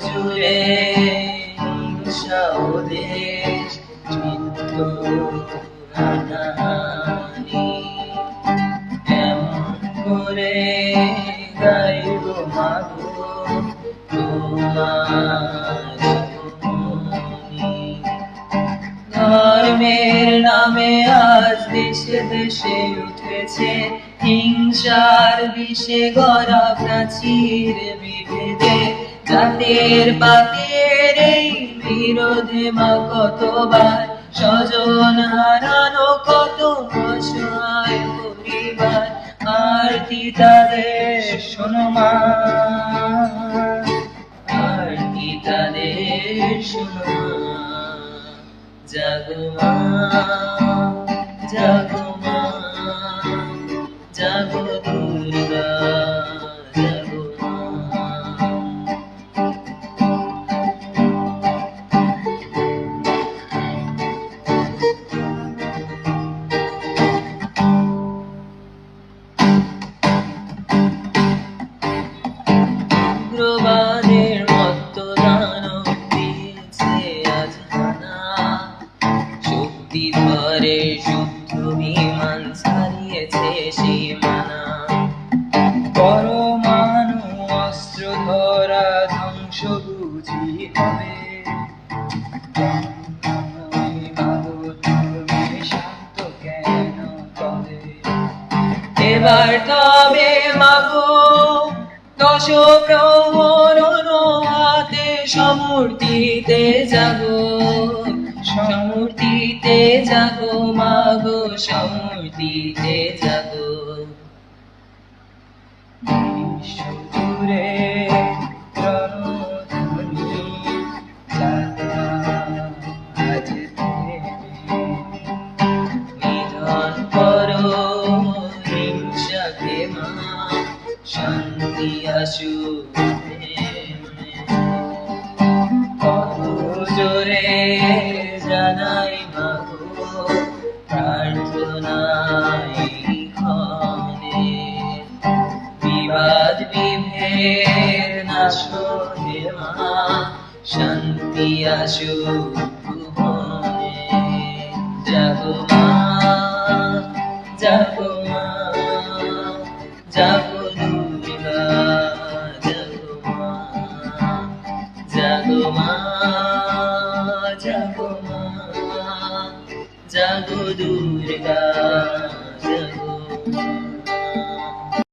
জুড়ে হিংসা ও দেশ চিত্ত হানাহানি এমন করে গাইব মাগো তোমার গুণী। ধর্মের নামে আজ দেশে দেশে উঠেছে হিংসার বিষে গড়া প্রাচীর বিভেদে জাতের পাতের এই বিরোধে মা কতবার স্বজন হারানো কত অসহায় পরিবার আরতি তাদের শোনো মা আরতি তাদের শোনো মা জাগো মা জাগো মা জাগো দুর্গা জাগো মা। উগ্রবাদের মতো দানব দিয়েছে আজ হানা শক্তি ধরে শুদ্ধ বিমান ছাড়িয়েছে সীমানা পরমাণু অস্ত্র ধরা ধ্বংস বুঝি হবে শান্ত কেন তবে এবার তবে মাগো দশ প্রহর হাতে সমূর্তিতে জাগো সমূর্তিতে জাগো মাগো সমূর্তিতে জাগো বিশ্ব জুড়ে রণধ্বনি জাগা আজ নিধন করো হিংসাকে মা শান্তি আসুক কত জোরে জানাই মাগো প্রার্থনাই ক্ষণে বিবাদ বিভেদ নাশ হে মা শান্তি আসুক ভুবনে জাগো মা জাগো মা জাগো দুর্গা জাগো মা জাগো মা জাগো মা জাগো দুর্গা।